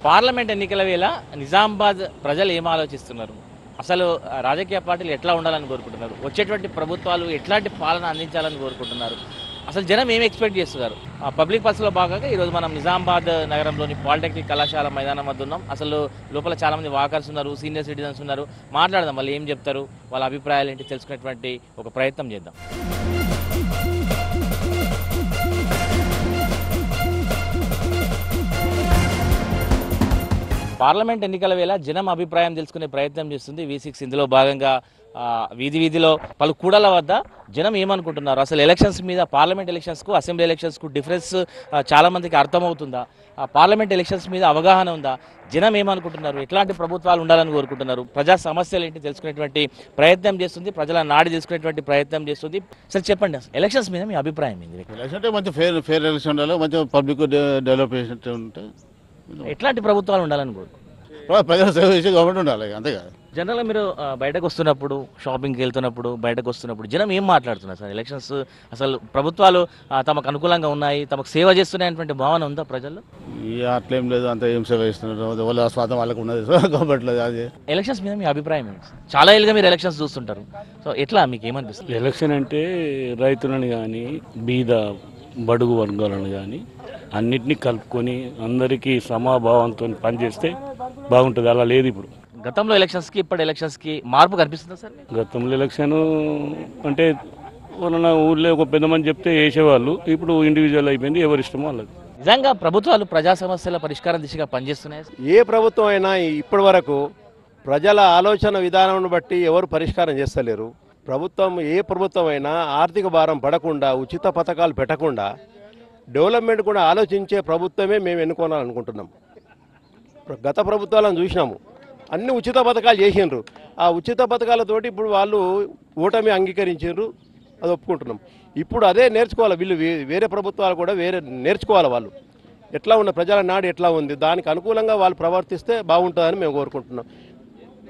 Parliament ఎన్నికల వేళ నిజామాబాద్ ప్రజలు ఏం ఆలోచిస్తున్నారు? అసలు రాజకీయ పార్టీలు ఎట్లా ఉండాలని కోరుకుంటున్నారు? వచ్చేటువంటి ప్రభుత్వాలు ఎట్లాంటి పాలన అందించాలని కోరుకుంటున్నారు? అసలు జనం ఏం ఎక్స్పెక్ట్ చేస్తున్నారు? ఆ పబ్లిక్ బస్సులో భాగంగా ఈరోజు మనం నిజామాబాద్ నగరంలోని పాలిటెక్నిక్ కళాశాల మైదానం వద్ద ఉన్నాం. అసలు లోపల చాలామంది వాకర్స్ ఉన్నారు, సీనియర్ సిటిజన్స్ ఉన్నారు. మాట్లాడదాం, వాళ్ళు ఏం చెప్తారు, వాళ్ళ అభిప్రాయాలు ఏంటి తెలుసుకునేటువంటి ఒక ప్రయత్నం చేద్దాం. పార్లమెంట్ ఎన్నికల వేళ జనం అభిప్రాయం తెలుసుకునే ప్రయత్నం చేస్తుంది V6. ఇందులో భాగంగా వీధిలో పలు కూడల వద్ద జనం ఏమనుకుంటున్నారు, అసలు ఎలక్షన్స్ మీద, పార్లమెంట్ ఎలక్షన్స్కు అసెంబ్లీ ఎలక్షన్స్కు డిఫరెన్స్ చాలా మందికి అర్థమవుతుందా, పార్లమెంట్ ఎలక్షన్స్ మీద అవగాహన ఉందా, జనం ఏమనుకుంటున్నారు, ఎట్లాంటి ప్రభుత్వాలు ఉండాలని కోరుకుంటున్నారు, ప్రజా సమస్యలు ఏంటి తెలుసుకునేటువంటి ప్రయత్నం చేస్తుంది, ప్రజల నాడి తెలుసుకునేటువంటి ప్రయత్నం చేస్తుంది. సరే చెప్పండి, అసలు ఎలక్షన్స్ మీద మీ అభిప్రాయం ఏంటి? ఎలక్షన్ అంటే మంచి ఫేర్ ఎలక్షన్ ఉండాలి, మంచి పబ్లిక్ డెవలప్మెంట్ ఉంటే ఎట్లాంటి ప్రభుత్వాలు ఉండాలని కోరుకుంటున్నారు? ప్రజల సేవ చేసే గవర్నమెంట్ ఉండాలి, అంతేగా. జనరల్గా మీరు బయటకు వస్తున్నప్పుడు, షాపింగ్కి వెళ్తున్నప్పుడు, బయటకు వస్తున్నప్పుడు జనం ఏం మాట్లాడుతున్నారు సార్? ఎలక్షన్స్ అసలు ప్రభుత్వాలు తమకు అనుకూలంగా ఉన్నాయి, తమకు సేవ చేస్తున్నాయటువంటి భావన ఉందా ప్రజల్లో? అట్లేం లేదు, అంత ఏం సేవ చేస్తున్నారు, వాళ్ళ స్వాతం వాళ్ళకు ఉన్నది గవర్నమెంట్ లేదు. అది ఎలక్షన్స్ మీద మీ అభిప్రాయం ఏంటి? చాలా ఏళ్ళుగా మీరు ఎలక్షన్స్ చూస్తుంటారు, సో ఎట్లా మీకు ఏమనిపిస్తుంది? ఎలక్షన్ అంటే రైతులను కానీ బీద బడుగు వర్గాలను కానీ అన్నిటినీ కలుపుకొని అందరికీ సమభావంతో పనిచేస్తే బాగుంటుంది. అలా లేదు ఇప్పుడు. గతంలో ఎలక్షన్స్కి ఇప్పటి ఎలక్షన్స్కి మార్పు కనిపిస్తుందా సార్? గతంలో ఎలక్షన్ అంటే వాళ్ళ ఊళ్ళో ఒక పెద్ద మంది చెప్తే వేసేవాళ్ళు, ఇప్పుడు ఇండివిజువల్ అయిపోయింది, ఎవరి ఇష్టమో వాళ్ళది. నిజంగా ప్రభుత్వాలు ప్రజా సమస్యల పరిష్కారం దిశగా పనిచేస్తున్నాయి? ఏ ప్రభుత్వం అయినా ఇప్పటి వరకు ప్రజల ఆలోచన విధానం బట్టి ఎవరు పరిష్కారం చేస్తలేరు. ఏ ప్రభుత్వం అయినా ఆర్థిక భారం పడకుండా, ఉచిత పథకాలు పెట్టకుండా, డెవలప్మెంట్ కూడా ఆలోచించే ప్రభుత్వమే మేము ఎన్నుకోవాలనుకుంటున్నాం. గత ప్రభుత్వాలను చూసినాము, అన్ని ఉచిత పథకాలు చేసిండ్రు. ఆ ఉచిత పథకాలతోటి ఇప్పుడు వాళ్ళు ఓటమి అంగీకరించారు, అది ఒప్పుకుంటున్నాం. ఇప్పుడు అదే నేర్చుకోవాలి వీళ్ళు, వేరే ప్రభుత్వాలు కూడా నేర్చుకోవాలి. వాళ్ళు ఎట్లా ఉన్న ప్రజల నాడు ఎట్లా ఉంది, దానికి అనుకూలంగా వాళ్ళు ప్రవర్తిస్తే బాగుంటుందని మేము కోరుకుంటున్నాం.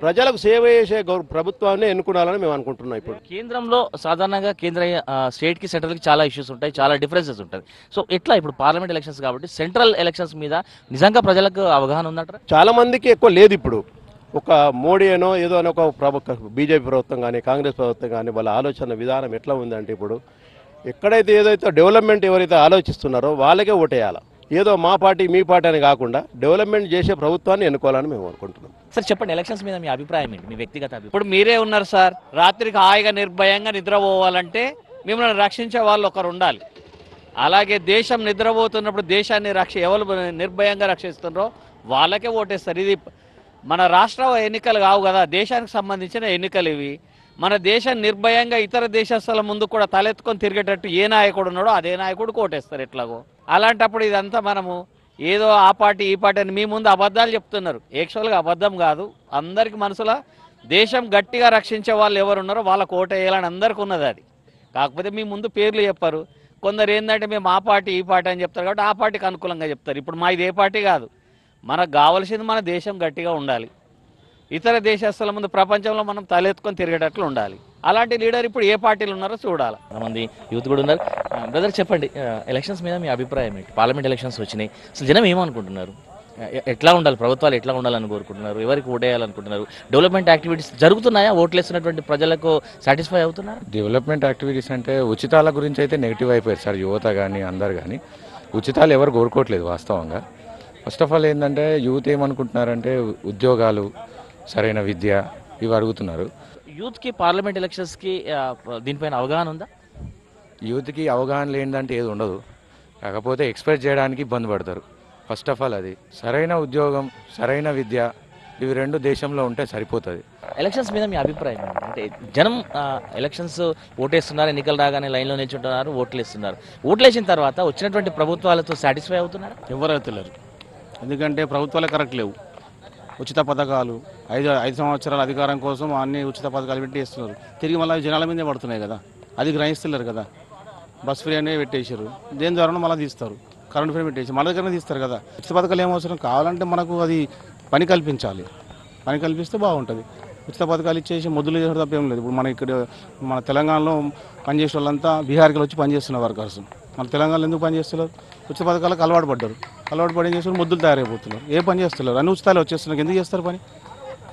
ప్రజలకు సేవ చేసే ప్రభుత్వాన్ని ఎన్నుకోవాలని మేము అనుకుంటున్నాం. ఇప్పుడు కేంద్రంలో సాధారణంగా స్టేట్కి సెంట్రల్కి చాలా ఇష్యూస్ ఉంటాయి, చాలా డిఫరెన్సెస్ ఉంటాయి. సో ఎట్లా ఇప్పుడు పార్లమెంట్ ఎలక్షన్స్ కాబట్టి సెంట్రల్ ఎలక్షన్స్ మీద నిజంగా ప్రజలకు అవగాహన ఉందంటారా? చాలా మందికి ఎక్కువ లేదు. ఇప్పుడు ఒక మోడీ ఏదో అని ఒక బీజేపీ ప్రభుత్వం కానీ కాంగ్రెస్ ప్రభుత్వం కానీ వాళ్ళ ఆలోచన విధానం ఎట్లా ఉందంటే, ఇప్పుడు ఎక్కడైతే ఏదైతే డెవలప్మెంట్ ఎవరైతే ఆలోచిస్తున్నారో వాళ్ళకే ఓటేయాలి. ఏదో మా పార్టీ మీ పార్టీ అని కాకుండా డెవలప్మెంట్ చేసే ప్రభుత్వాన్ని ఎన్నుకోవాలని మేము అనుకుంటున్నాం. సార్ చెప్పండి, ఎలక్షన్స్ మీద మీ అభిప్రాయం ఏంటి, మీ వ్యక్తిగత అభిప్రాయం? ఇప్పుడు మీరే ఉన్నారు సార్, రాత్రికి హాయిగా నిర్భయంగా నిద్రపోవాలంటే మిమ్మల్ని రక్షించే వాళ్ళు ఒకరు ఉండాలి. అలాగే దేశం నిద్రపోతున్నప్పుడు దేశాన్ని ఎవరు నిర్భయంగా రక్షిస్తున్నారో వాళ్ళకే ఓటేస్తారు. ఇది మన రాష్ట్ర ఎన్నికలు కావు కదా, దేశానికి సంబంధించిన ఎన్నికలు ఇవి. మన దేశం నిర్భయంగా ఇతర దేశస్తుల ముందు కూడా తలెత్తుకొని తిరిగేటట్టు ఏ నాయకుడు ఉన్నాడో అదే నాయకుడికి ఓటేస్తారు ఎట్లాగో. అలాంటప్పుడు ఇదంతా మనము ఏదో ఆ పార్టీ ఈ పార్టీ అని మీ ముందు అబద్ధాలు చెప్తున్నారు. యాక్చువల్గా అబద్ధం కాదు, అందరికి మనసులో దేశం గట్టిగా రక్షించే వాళ్ళు ఎవరు ఉన్నారో వాళ్ళకు ఓటేయాలని అందరికీ ఉన్నది. అది కాకపోతే మీ ముందు పేర్లు చెప్పారు. కొందరు ఏంటంటే మేము ఆ పార్టీ ఈ పార్టీ అని చెప్తారు కాబట్టి ఆ పార్టీకి అనుకూలంగా చెప్తారు. ఇప్పుడు మా ఇది ఏ పార్టీ కాదు, మనకు కావాల్సింది మన దేశం గట్టిగా ఉండాలి, ఇతర దేశస్తుల ముందు ప్రపంచంలో మనం తలెత్తుకొని తిరిగేటట్లు ఉండాలి. అలాంటి లీడర్ ఇప్పుడు ఏ పార్టీలు ఉన్నారో చూడాలి. మంది యూత్ కూడా ఉన్నారు. బ్రదర్ చెప్పండి, ఎలక్షన్స్ మీద మీ అభిప్రాయం ఏంటి? పార్లమెంట్ ఎలక్షన్స్ వచ్చినాయి, అసలు జనం ఏమనుకుంటున్నారు, ఎట్లా ఉండాలి, ప్రభుత్వాలు ఎట్లా ఉండాలని కోరుకుంటున్నారు, ఎవరికి ఓటేయాలనుకుంటున్నారు, డెవలప్మెంట్ యాక్టివిటీస్ జరుగుతున్నాయా, ఓట్లేస్తున్నటువంటి ప్రజలకు సాటిస్ఫై అవుతున్నారు? డెవలప్మెంట్ యాక్టివిటీస్ అంటే ఉచితాల గురించి అయితే నెగిటివ్ అయిపోయారు సార్, యువత కానీ అందరు కానీ. ఉచితాలు ఎవరు కోరుకోవట్లేదు వాస్తవంగా. ఫస్ట్ ఆఫ్ ఆల్ ఏంటంటే యూత్ ఏమనుకుంటున్నారంటే ఉద్యోగాలు, సరైన విద్య ఇవి అడుగుతున్నారు. యూత్కి పార్లమెంట్ ఎలక్షన్స్కి దీనిపైన అవగాహన ఉందా? యూత్కి అవగాహన లేనిదంటే ఏది ఉండదు, కాకపోతే ఎక్స్ప్రెస్ చేయడానికి ఇబ్బంది పడతారు. ఫస్ట్ ఆఫ్ ఆల్ అది సరైన ఉద్యోగం, సరైన విద్య ఇవి రెండు దేశంలో ఉంటే సరిపోతుంది. ఎలక్షన్స్ మీద మీ అభిప్రాయం అంటే జనం ఎలక్షన్స్ ఓటేస్తున్నారు, ఎన్నికలు రాగానే లైన్లో నిల్చుంటున్నారు, ఓట్లేస్తున్నారు. ఓట్లేసిన తర్వాత వచ్చినటువంటి ప్రభుత్వాలతో సాటిస్ఫై అవుతున్నారు? ఎవరైతే లేరు, ఎందుకంటే ప్రభుత్వాలే కరెక్ట్ లేవు. ఉచిత పథకాలు 5 సంవత్సరాల అధికారం కోసం అన్ని ఉచిత పథకాలు పెట్టి చేస్తున్నారు. తిరిగి మళ్ళీ జనాల మీదే పడుతున్నాయి కదా, అది గ్రహిస్తలేరు కదా. బస్ ఫ్రీ అనేది పెట్టేశారు, దేని ద్వారా మళ్ళీ తీస్తారు. కరెంట్ ఫ్రీ పెట్టేసి మన దగ్గరనే తీస్తారు కదా. ఉచిత పథకాలు ఏమవసరం, కావాలంటే మనకు అది పని కల్పించాలి, పని కల్పిస్తే బాగుంటుంది. ఉచిత పథకాలు ఇచ్చేసి మొదలు చేసడం తప్ప ఏం లేదు. ఇప్పుడు మన ఇక్కడ మన తెలంగాణలో పనిచేసే వాళ్ళంతా బీహార్కి వచ్చి పనిచేస్తున్న వర్కర్స్. మన తెలంగాణలో ఎందుకు పని చేస్తున్నారు? ఉచిత పథకాలకు అలవాటు పడ్డారు. అలవాటు పడి ఏం చేస్తున్నారు? ముద్దులు తయారైపోతున్నారు. ఏ పని చేస్తున్నారు? అన్ని ఉచితాలు వచ్చేస్తున్నారు. ఎందుకు చేస్తారు పని?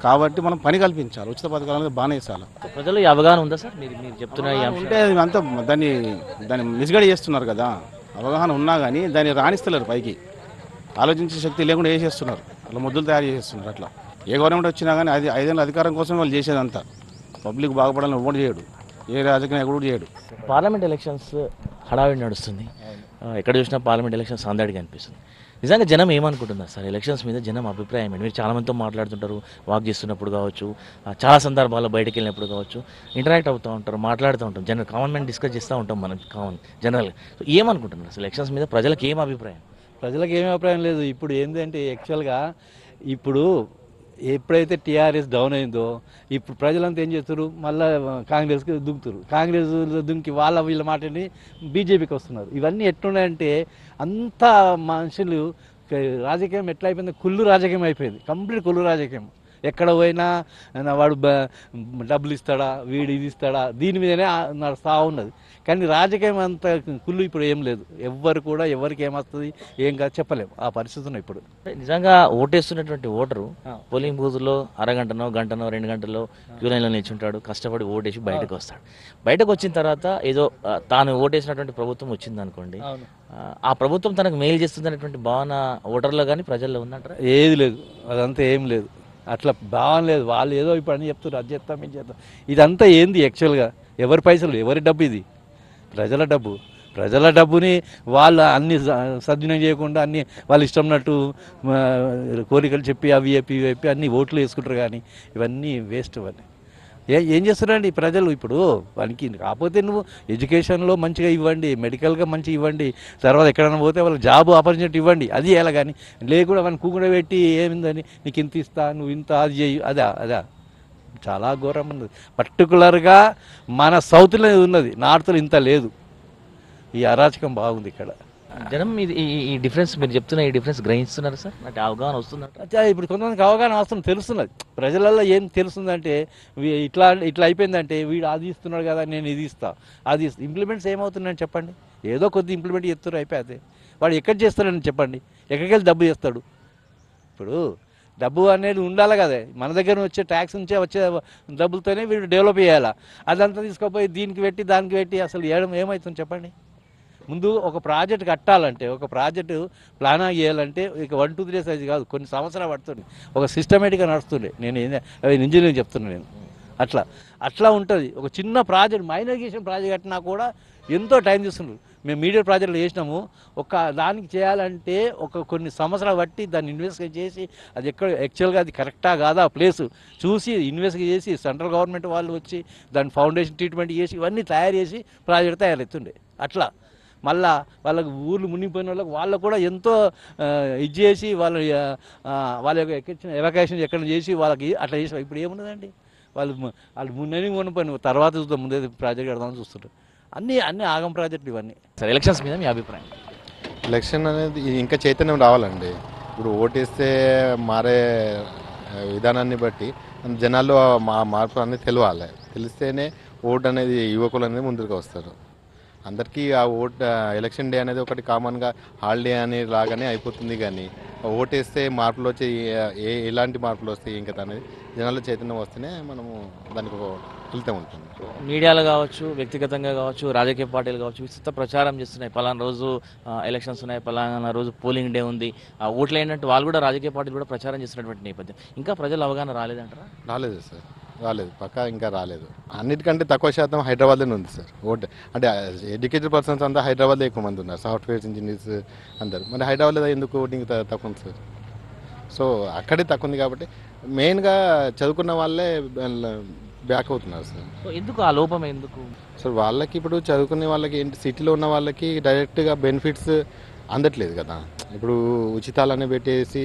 కాబట్టి మనం పని కల్పించాలి. ఉచిత పథకాలు అనేది బాగానే ఇస్తాను. ప్రజలు ఈ అవగాహన ఉందా సార్? మీరు మీరు చెప్తున్న ఈ అంశం ఉంటే అంతా దాన్ని మిస్గైడ్ చేస్తున్నారు కదా. అవగాహన ఉన్నా కానీ దాన్ని రాణిస్తలేరు పైకి. ఆలోచించే శక్తి లేకుండా చేసేస్తున్నారు. అట్లా ముద్దులు తయారు చేసేస్తున్నారు. అట్లా ఏ గవర్నమెంట్ వచ్చినా కానీ అది 5 ఏళ్ళ అధికారం కోసం వాళ్ళు చేసేదంతా. పబ్లిక్ బాగుపడాలని ఓటు చేయడు, ఏ రాజకీయ నాయకుడు చేయడు. పార్లమెంట్ ఎలక్షన్స్ హడావిడి నడుస్తుంది. ఎక్కడ చూసినా పార్లమెంట్ ఎలక్షన్స్ సందడిగా అనిపిస్తుంది. నిజంగా జనం ఏమనుకుంటున్నారు సార్ ఎలక్షన్స్ మీద? జనం అభిప్రాయం ఏంటి? మీరు చాలామందితో మాట్లాడుతుంటారు, వాక్ చేస్తున్నప్పుడు కావచ్చు, చాలా సందర్భాల్లో బయటకు వెళ్ళినప్పుడు కావచ్చు, ఇంటరాక్ట్ అవుతూ ఉంటారు, మాట్లాడుతూ ఉంటాం. కామన్ మ్యాన్ డిస్కస్ చేస్తూ ఉంటాం మనం జనరల్గా. సో ఏమనుకుంటున్నారు అసలు ఎలక్షన్స్ మీద ప్రజలకు ఏం అభిప్రాయం? ప్రజలకు ఏమీ అభిప్రాయం లేదు. ఇప్పుడు ఏంటంటే యాక్చువల్గా ఇప్పుడు ఎప్పుడైతే టీఆర్ఎస్ డౌన్ అయిందో ఇప్పుడు ప్రజలంతా ఏం చేస్తారు? మళ్ళీ కాంగ్రెస్కి దుంకుతారు. కాంగ్రెస్ దుంకి వీళ్ళ మాటని బీజేపీకి వస్తున్నారు. ఇవన్నీ ఎట్లున్నాయంటే అంతా మనుషులు రాజకీయం ఎట్లా అయిపోయింది? కుళ్ళు రాజకీయం అయిపోయింది. కంప్లీట్ కుళ్ళు రాజకీయం. ఎక్కడ పోయినా వాడు డబ్బులు ఇస్తాడా, వీడు ఇది ఇస్తాడా, దీని మీదనే నడుస్తూ ఉన్నది. కానీ రాజకీయం అంత కుళ్ళు ఇప్పుడు ఏం లేదు. ఎవ్వరు కూడా ఎవరికి ఏమొస్తుంది ఏం కాదు చెప్పలేము. ఆ పరిస్థితి ఉన్నాయి ఇప్పుడు. నిజంగా ఓటేస్తున్నటువంటి ఓటరు పోలింగ్ బూత్లో అరగంటనో గంటనో 2 గంటలో క్యూ లైన్లో నిల్చుంటాడు, కష్టపడి ఓటేసి బయటకు వస్తాడు. బయటకు వచ్చిన తర్వాత ఏదో తాను ఓటేసినటువంటి ప్రభుత్వం వచ్చింది అనుకోండి, ఆ ప్రభుత్వం తనకు మేలు చేస్తుంది అనేటువంటి భావన ఓటర్లో కానీ ప్రజల్లో ఉందంటారా? ఏది లేదు, అదంతా ఏం లేదు. అట్లా భావన లేదు. వాళ్ళు ఏదో ఇప్పుడు అని చెప్తారు, అది చేస్తాం ఇది చేస్తాం. ఇదంతా ఏంది యాక్చువల్గా? ఎవరి పైసలు, ఎవరి డబ్బు ఇది? ప్రజల డబ్బు. ప్రజల డబ్బుని వాళ్ళు అన్ని సద్వినియోగం చేయకుండా అన్ని వాళ్ళు ఇష్టంన్నట్టు కోరికలు చెప్పి అవి చెప్పి ఇవి చెప్పి అన్ని ఓట్లు వేసుకుంటారు. కానీ ఇవన్నీ వేస్ట్. ఇవన్నీ ఏం చేస్తున్నారండి ప్రజలు ఇప్పుడు? వానికి కాకపోతే నువ్వు ఎడ్యుకేషన్లో మంచిగా ఇవ్వండి, మెడికల్గా మంచిగా ఇవ్వండి, తర్వాత ఎక్కడైనా పోతే వాళ్ళకి జాబ్ ఆపర్చునిటీ ఇవ్వండి, అది ఎలా. కానీ లేకుండా వాడిని కూకుండా పెట్టి ఏమిందని నీకు ఇంత ఇస్తా, నువ్వు ఇంత అది చేయి, అదా చాలా ఘోరం ఉన్నది. పర్టికులర్గా మన సౌత్లో ఉన్నది, నార్త్లో ఇంత లేదు. ఈ అరాచకం బాగుంది ఇక్కడ. జనం ఈ డిఫరెన్స్ మీరు చెప్తున్న ఈ డిఫరెన్స్ గ్రహిస్తున్నారు సార్? అంటే అవగాహన వస్తుందంట. ఇప్పుడు కొంతమందికి అవగాహన వస్తుంది, తెలుస్తున్నది. ప్రజలలో ఏం తెలుస్తుందంటే ఇట్లా అయిపోయిందంటే వీడు అది ఇస్తున్నాడు కదా, నేను ఇది ఇస్తా, అది ఇంప్లిమెంట్స్ ఏమవుతున్నాయని చెప్పండి. ఏదో కొద్ది ఇంప్లిమెంట్ చేస్తారు, అయిపోతే వాడు ఎక్కడ చేస్తాడని చెప్పండి. ఎక్కడికి వెళ్ళి డబ్బు చేస్తాడు? ఇప్పుడు డబ్బు అనేది ఉండాలి కదా, మన దగ్గర వచ్చే ట్యాక్స్ నుంచే వచ్చే డబ్బులతోనే వీడు డెవలప్ చేయాలా. అదంతా తీసుకుపోయి దీనికి పెట్టి దానికి పెట్టి అసలు ఏమవుతుంది చెప్పండి. ముందు ఒక ప్రాజెక్ట్ కట్టాలంటే, ఒక ప్రాజెక్టు ప్లాన్ చేయాలంటే ఇక 1, 2, 3 సైజు కాదు, కొన్ని సంవత్సరాలు పడుతుంది. ఒక సిస్టమేటిక్గా నడుస్తుండే. నేను ఇంజనీరింగ్ చెప్తున్నాను నేను. అట్లా ఉంటుంది. ఒక చిన్న ప్రాజెక్ట్, మైనర్గేషన్ ప్రాజెక్ట్ కట్టినా కూడా ఎంతో టైం తీసుకుంటారు. మేము మీడియా ప్రాజెక్టులు చేసినాము. ఒక దానికి చేయాలంటే కొన్ని సంవత్సరాలు బట్టి దాన్ని ఇన్వెస్టిగేట్ చేసి అది ఎక్కడ యాక్చువల్గా అది కరెక్టా కాదా ప్లేసు చూసి ఇన్వెస్టిగేట్ చేసి సెంట్రల్ గవర్నమెంట్ వాళ్ళు వచ్చి దాని ఫౌండేషన్ ట్రీట్మెంట్ చేసి ఇవన్నీ తయారు చేసి ప్రాజెక్ట్ తయారవుతుండే. అట్లా మళ్ళా వాళ్ళకి ఊర్లు మునిగిపోయిన వాళ్ళకు కూడా ఎంతో ఇది చేసి వాళ్ళ యొక్క ఎవాక్యుయేషన్ ఎక్కడ చేసి వాళ్ళకి అట్లా చేసి. ఇప్పుడు ఏమున్నదండి? వాళ్ళు ముందని కొనిపోయిన తర్వాత చూద్దాం, ముందే ప్రాజెక్ట్ కడదామని చూస్తుంటారు. అన్నీ ఆగం ప్రాజెక్టులు ఇవన్నీ. సార్ ఎలక్షన్స్ మీద మీ అభిప్రాయం? ఎలక్షన్ అనేది ఇంకా చైతన్యం రావాలండి. ఇప్పుడు ఓటేస్తే మారే విధానాన్ని బట్టి జనాల్లో మార్పు అనేది తెలియాలి. తెలిస్తేనే ఓటు అనేది యువకులు అనేది ముందుకు వస్తారు. అందరికీ ఆ ఎలక్షన్ డే అనేది ఒకటి కామన్గా హాలిడే అనే లాగానే అయిపోతుంది. కానీ ఓటేస్తే మార్పులు వచ్చి ఎలాంటి మార్పులు వస్తాయి ఇంకా అనేది జనాల్లో చైతన్యం వస్తేనే మనము దానికి ఒక ఫలితం ఉంటుంది. మీడియాలో కావచ్చు, వ్యక్తిగతంగా కావచ్చు, రాజకీయ పార్టీలు కావచ్చు విస్తృత ప్రచారం చేస్తున్నాయి. పలానా రోజు ఎలక్షన్స్ ఉన్నాయి, పలానా రోజు పోలింగ్ డే ఉంది, ఓట్లు అయినట్టు వాళ్ళు కూడా రాజకీయ పార్టీలు కూడా ప్రచారం చేస్తున్నటువంటి నేపథ్యం. ఇంకా ప్రజలు అవగాహన రాలేదంటారా? రాలేదు సార్, రాలేదు, పక్కా ఇంకా రాలేదు. అన్నిటికంటే తక్కువ శాతం హైదరాబాద్లోనే ఉంది సార్ ఓట్. అంటే ఎడ్యుకేటెడ్ పర్సన్స్ అంతా హైదరాబాద్లో ఎక్కువ మంది ఉన్నారు, సాఫ్ట్వేర్ ఇంజనీర్స్ అందరు. మరి హైదరాబాద్లో ఎందుకు ఓటింగ్ తక్కువ ఉంది సార్? సో అక్కడే తక్కువ ఉంది కాబట్టి మెయిన్గా చదువుకున్న వాళ్ళే బ్యాక్ అవుతున్నారు సార్. సో ఎందుకు ఆ లోపం? ఎందుకు సార్ వాళ్ళకి ఇప్పుడు చదువుకునే వాళ్ళకి ఏంటి, సిటీలో ఉన్న వాళ్ళకి డైరెక్ట్గా బెనిఫిట్స్ అందట్లేదు కదా. ఇప్పుడు ఉచితాలనే పెట్టేసి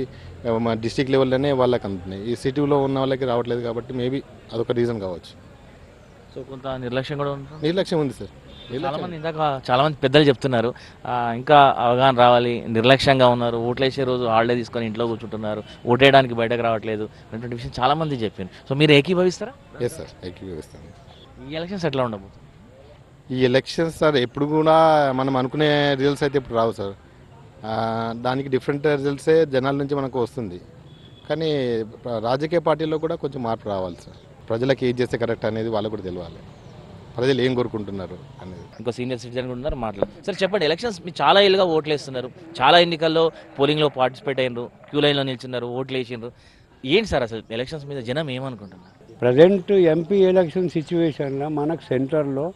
మా డిస్టిక్ లెవెల్లోనే వాళ్ళకి అందుతున్నాయి, ఈ సిటీలో ఉన్న వాళ్ళకి రావట్లేదు. కాబట్టి మేబీ అదొక రీజన్ కావచ్చు. సో కొంత నిర్లక్ష్యం కూడా ఉంటుంది. నిర్లక్ష్యం ఉంది సార్. చాలామంది పెద్దలు చెప్తున్నారు ఇంకా అవగాహన రావాలి, నిర్లక్ష్యంగా ఉన్నారు, ఓట్లేసే రోజు హాలిడే తీసుకొని ఇంట్లో కూర్చుంటున్నారు, ఓటేయడానికి బయటకు రావట్లేదు అటువంటి విషయం చాలామంది చెప్పారు. సో మీరు ఏకీభవిస్తారా? Yes sir, ఏకీభవిస్తాను. ఈ ఎలక్షన్స్ ఎట్లా ఉండబోతుంది? ఈ ఎలక్షన్స్ సార్ ఎప్పుడు కూడా మనం అనుకునే రిజల్ట్స్ అయితే ఇప్పుడు రావు సార్. దానికి డిఫరెంట్ రిజల్ట్సే జనాల నుంచి మనకు వస్తుంది. కానీ రాజకీయ పార్టీల్లో కూడా కొంచెం మార్పు రావాలి సార్. ప్రజలకు ఏం చేస్తే కరెక్ట్ అనేది వాళ్ళకు కూడా తెలియాలి, ప్రజలు ఏం కోరుకుంటున్నారు అనేది. ఇంకో సీనియర్ సిటిజన్ కూడా ఉన్నారు, మాట్లాడు. సరే చెప్పండి, ఎలక్షన్స్ మీరు చాలా ఏళ్ళుగా ఓట్లు వేస్తున్నారు, చాలా ఎన్నికల్లో పోలింగ్లో పార్టిసిపేట్ అయినరు, క్యూ లైన్లో నిల్చున్నారు, ఓట్లు వేసిండ్రు. ఏంటి సార్ అసలు ఎలక్షన్స్ మీద జనం ఏమనుకుంటున్నారు? ప్రజెంట్ ఎంపీ ఎలక్షన్ సిచ్యువేషన్లో మనకు సెంటర్లో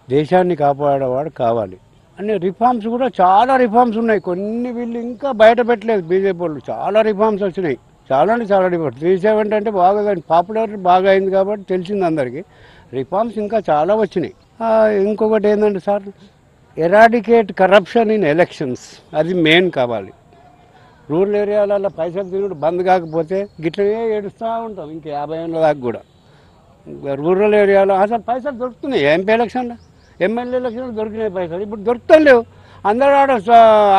దేశాన్ని కాపాడేవాడు కావాలి అనే రిఫార్మ్స్ కూడా చాలా రిఫార్మ్స్ ఉన్నాయి. కొన్ని వీళ్ళు ఇంకా బయట పెట్టలేదు బీజేపీ వాళ్ళు. చాలా రిఫార్మ్స్ వచ్చినాయి, చాలా రిఫార్మ్స్. 370 అంటే బాగా పాపులర్ బాగా అయింది కాబట్టి తెలిసింది అందరికీ. రిఫార్మ్స్ ఇంకా చాలా వచ్చినాయి. ఇంకొకటి ఏంటంటే sir, eradicate corruption in elections, అది మెయిన్ కావాలి. రూరల్ ఏరియాలలో పైసలు తిరుగుడు బంద్ కాకపోతే గిట్లనే ఏడుస్తూ ఉంటాం ఇంక 50 ఏళ్ళ దాకా కూడా. రూరల్ ఏరియాలో అసలు పైసలు దొరుకుతున్నాయి. ఎంపీ ఎలక్షన్లో, ఎమ్మెల్యే ఎలక్షన్లో దొరికినాయి పైసలు, ఇప్పుడు దొరుకుతలేవు. అందరూ ఆడ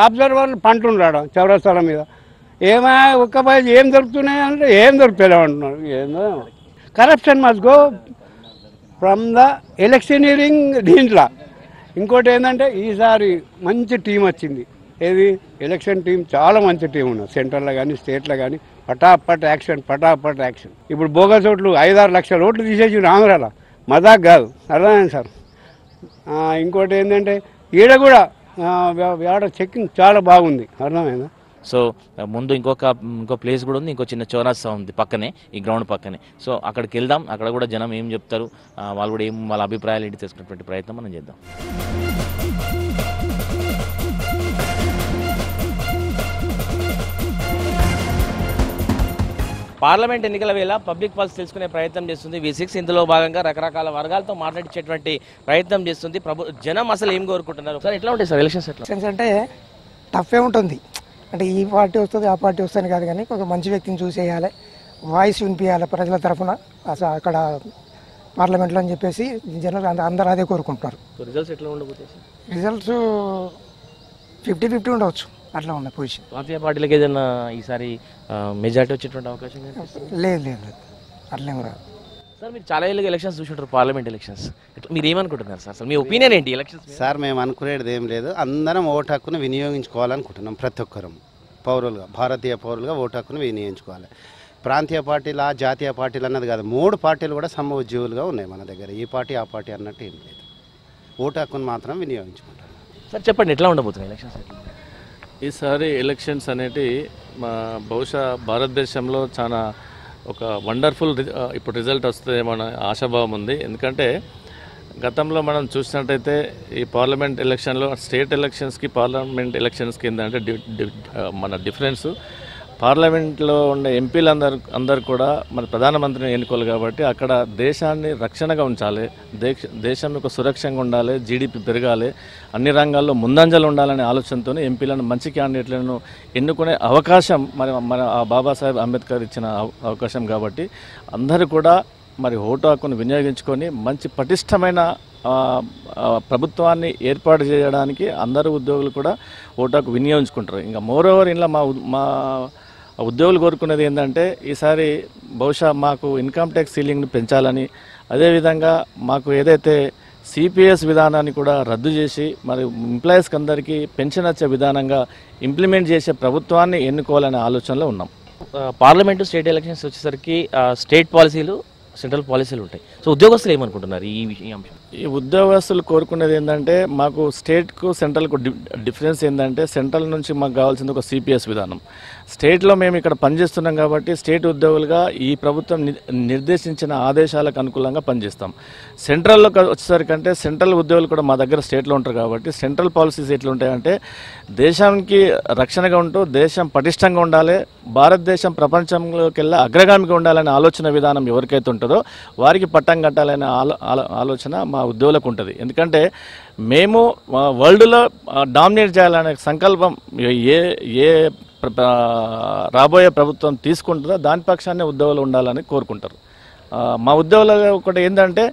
అబ్జర్వర్లు పంటుండ్రాడ చౌరస్తాల మీద. ఒక్క పైసలు ఏం దొరుకుతున్నాయి అంటే ఏం దొరుకుతలేవు అంటున్నారు. ఏందో corruption must go from the electioneering దీంట్లో. ఇంకోటి ఏంటంటే ఈసారి మంచి టీం వచ్చింది. ఏది ఎలక్షన్ టీం చాలా మంచి టీం ఉన్నది, సెంట్రల్లో కానీ స్టేట్లో కానీ. పటాపట్ యాక్షన్. ఇప్పుడు బోగస్ ఓట్లు 5-6 లక్షల ఓట్లు తీసేసి ఆంధ్రాలో, మజాక్ కాదు, అర్థమైంది సార్. ఇంకోటి ఏంటంటే ఈడ కూడా చెక్కింగ్ చాలా బాగుంది, అర్థమైందా. సో ముందు ఇంకో ప్లేస్ కూడా ఉంది, ఇంకో చిన్న చౌరస్తా ఉంది పక్కనే, ఈ గ్రౌండ్ పక్కనే. సో అక్కడికి వెళ్దాం, అక్కడ కూడా జనం ఏం చెప్తారు, వాళ్ళు కూడా వాళ్ళ అభిప్రాయాలు ఏంటి తెలుసుకునేటువంటి ప్రయత్నం మనం చేద్దాం. పార్లమెంట్ ఎన్నికల వేళ పబ్లిక్ పల్స్ తెలుసుకునే ప్రయత్నం చేస్తుంది V6. ఇందులో భాగంగా రకరకాల వర్గాలతో మాట్లాడించేటువంటి ప్రయత్నం చేస్తుంది. జనం అసలు ఏం కోరుకుంటున్నారు సార్? ఎట్లా ఉంటాయి సార్ ఎలక్షన్స్? ఎలక్షన్స్ అంటే టఫే ఉంటుంది. అంటే ఈ పార్టీ వస్తుంది ఆ పార్టీ వస్తుంది కాదు, కానీ ఒక మంచి వ్యక్తిని చూసేయాలి, వాయిస్ వినిపించాలి ప్రజల తరఫున అసలు అక్కడ పార్లమెంట్లో అని చెప్పేసి జనాలు అందరూ అదే కోరుకుంటున్నారు. రిజల్ట్స్ ఎట్లా ఉండబోతాయి? రిజల్ట్స్ 50-50 ఉండవచ్చు, అట్లా ఉన్న పొజిషన్. ప్రాంతీయ పార్టీలకు ఏదైనా ఈసారి మెజార్టీ వచ్చేటువంటి అవకాశం లేదు, అట్లేం రాదు సార్. మీరు చాలా ఏళ్ళుగా ఎలక్షన్స్ చూసుంటారు, పార్లమెంట్ ఎలక్షన్స్. మీరు ఏమనుకుంటున్నారు సార్? అసలు మీ ఒపీనియన్ ఏంటి ఎలక్షన్స్? సార్ మేము అనుకునేది ఏం లేదు, అందరం ఓటు హక్కును వినియోగించుకోవాలనుకుంటున్నాం. ప్రతి ఒక్కరం పౌరులుగా, భారతీయ పౌరులుగా ఓటు హక్కును వినియోగించుకోవాలి. ప్రాంతీయ పార్టీల, జాతీయ పార్టీలు అన్నది కాదు, 3 పార్టీలు కూడా సమ ఉద్యోగులుగా ఉన్నాయి మన దగ్గర. ఈ పార్టీ ఆ పార్టీ అన్నట్టు ఏం లేదు, ఓటు హక్కును మాత్రం వినియోగించుకుంటాం. సార్ చెప్పండి, ఎట్లా ఉండబోతున్నాయి ఎలక్షన్స్? ఈసారి ఎలక్షన్స్ అనేటి బహుశా భారతదేశంలో చాలా ఒక వండర్ఫుల్ ఇప్పుడు రిజల్ట్ వస్తుందేమో ఆశాభావం ఉంది. ఎందుకంటే గతంలో మనం చూసినట్టయితే ఈ పార్లమెంట్ ఎలక్షన్లో స్టేట్ ఎలక్షన్స్కి పార్లమెంట్ ఎలక్షన్స్కి ఏంటంటే మన డిఫరెన్స్, పార్లమెంట్లో ఉండే ఎంపీలందరూ కూడా మన ప్రధానమంత్రిని ఎన్నుకోవాలి కాబట్టి అక్కడ దేశాన్ని రక్షణగా ఉంచాలి, దేశం యొక్క సురక్షంగా ఉండాలి, జీడిపి పెరగాలి, అన్ని రంగాల్లో ముందంజలు ఉండాలనే ఆలోచనతో ఎంపీలను మంచి క్యాండిడేట్లను ఎన్నుకునే అవకాశం మన బాబాసాహెబ్ అంబేద్కర్ ఇచ్చిన అవకాశం కాబట్టి అందరూ కూడా మరి ఓటు హక్కును వినియోగించుకొని మంచి పటిష్టమైన ప్రభుత్వాన్ని ఏర్పాటు చేయడానికి అందరూ ఉద్యోగులు కూడా ఓటు హక్కు వినియోగించుకుంటారు. ఇంకా మోరోవర్ ఇంట్లో మా ఉద్యోగులు కోరుకునేది ఏంటంటే ఈసారి బహుశా మాకు ఇన్కమ్ ట్యాక్స్ సీలింగ్ని పెంచాలని, అదేవిధంగా మాకు ఏదైతే సిపిఎస్ విధానాన్ని కూడా రద్దు చేసి మరి ఎంప్లాయీస్కి అందరికీ పెన్షన్ వచ్చే విధానంగా ఇంప్లిమెంట్ చేసే ప్రభుత్వాన్ని ఎన్నుకోవాలనే ఆలోచనలో ఉన్నాం. పార్లమెంటు స్టేట్ ఎలక్షన్స్ వచ్చేసరికి స్టేట్ పాలసీలు, సెంట్రల్ పాలసీలు ఉంటాయి. సో ఉద్యోగస్తులు ఏమనుకుంటున్నారు ఈ అంశం? ఈ ఉద్యోగస్తులు కోరుకునేది ఏంటంటే మాకు స్టేట్కు సెంట్రల్కు డిఫరెన్స్ ఏంటంటే సెంట్రల్ నుంచి మాకు కావాల్సింది ఒక సిపిఎస్ విధానం. స్టేట్లో మేము ఇక్కడ పనిచేస్తున్నాం కాబట్టి స్టేట్ ఉద్యోగులుగా ఈ ప్రభుత్వం నిర్దేశించిన ఆదేశాలకు అనుకూలంగా పనిచేస్తాం. సెంట్రల్లో వచ్చేసరికంటే సెంట్రల్ ఉద్యోగులు కూడా మా దగ్గర స్టేట్లో ఉంటారు కాబట్టి సెంట్రల్ పాలసీస్ ఎట్లుంటాయంటే దేశానికి రక్షణగా ఉంటూ దేశం పటిష్టంగా ఉండాలి, భారతదేశం ప్రపంచంలోకెల్లా అగ్రగామిగా ఉండాలనే ఆలోచన విధానం ఎవరికైతే ఉంటుందో వారికి పట్టం కట్టాలనే ఆలోచన మా ఉద్యోగులకు ఉంటుంది. ఎందుకంటే మేము వరల్డ్లో డామినేట్ చేయాలనే సంకల్పం ఏ రాబోయే ప్రభుత్వం తీసుకుంటుందో దాని పక్షాన్ని ఉద్యోగులు ఉండాలని కోరుకుంటారు. మా ఉద్యోగులు ఒకటి ఏంటంటే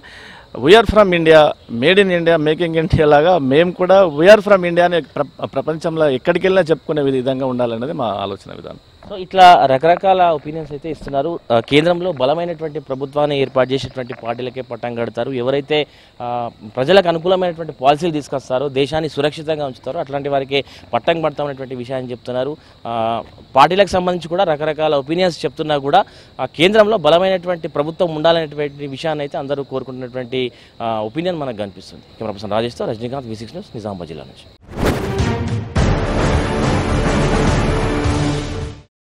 we are from India, made in India, making India లాగా మేము కూడా వీఆర్ ఫ్రమ్ ఇండియా అని ప్రపంచంలో ఎక్కడికి వెళ్ళినా చెప్పుకునే విధంగా ఉండాలనేది మా ఆలోచన విధానం. సో ఇట్లా రకరకాల ఒపీనియన్స్ అయితే ఇస్తున్నారు. కేంద్రంలో బలమైనటువంటి ప్రభుత్వాన్ని ఏర్పాటు చేసేటువంటి పార్టీలకే పట్టం కడతారు. ఎవరైతే ప్రజలకు అనుకూలమైనటువంటి పాలసీలు తీసుకొస్తారో, దేశాన్ని సురక్షితంగా ఉంచుతారో అట్లాంటి వారికి పట్టం పడతామనేటువంటి విషయాన్ని చెప్తున్నారు. పార్టీలకు సంబంధించి కూడా రకరకాల ఒపీనియన్స్ చెప్తున్నా కూడా కేంద్రంలో బలమైనటువంటి ప్రభుత్వం ఉండాలనేటువంటి విషయాన్ని అయితే అందరూ కోరుకుంటున్నటువంటి ఒపీనియన్ మనకు కనిపిస్తుంది. కెమెరా పర్సన్ రాజేష్తో రజనీకాంత్, V6 న్యూస్, నిజామాబాద్ జిల్లా నుంచి.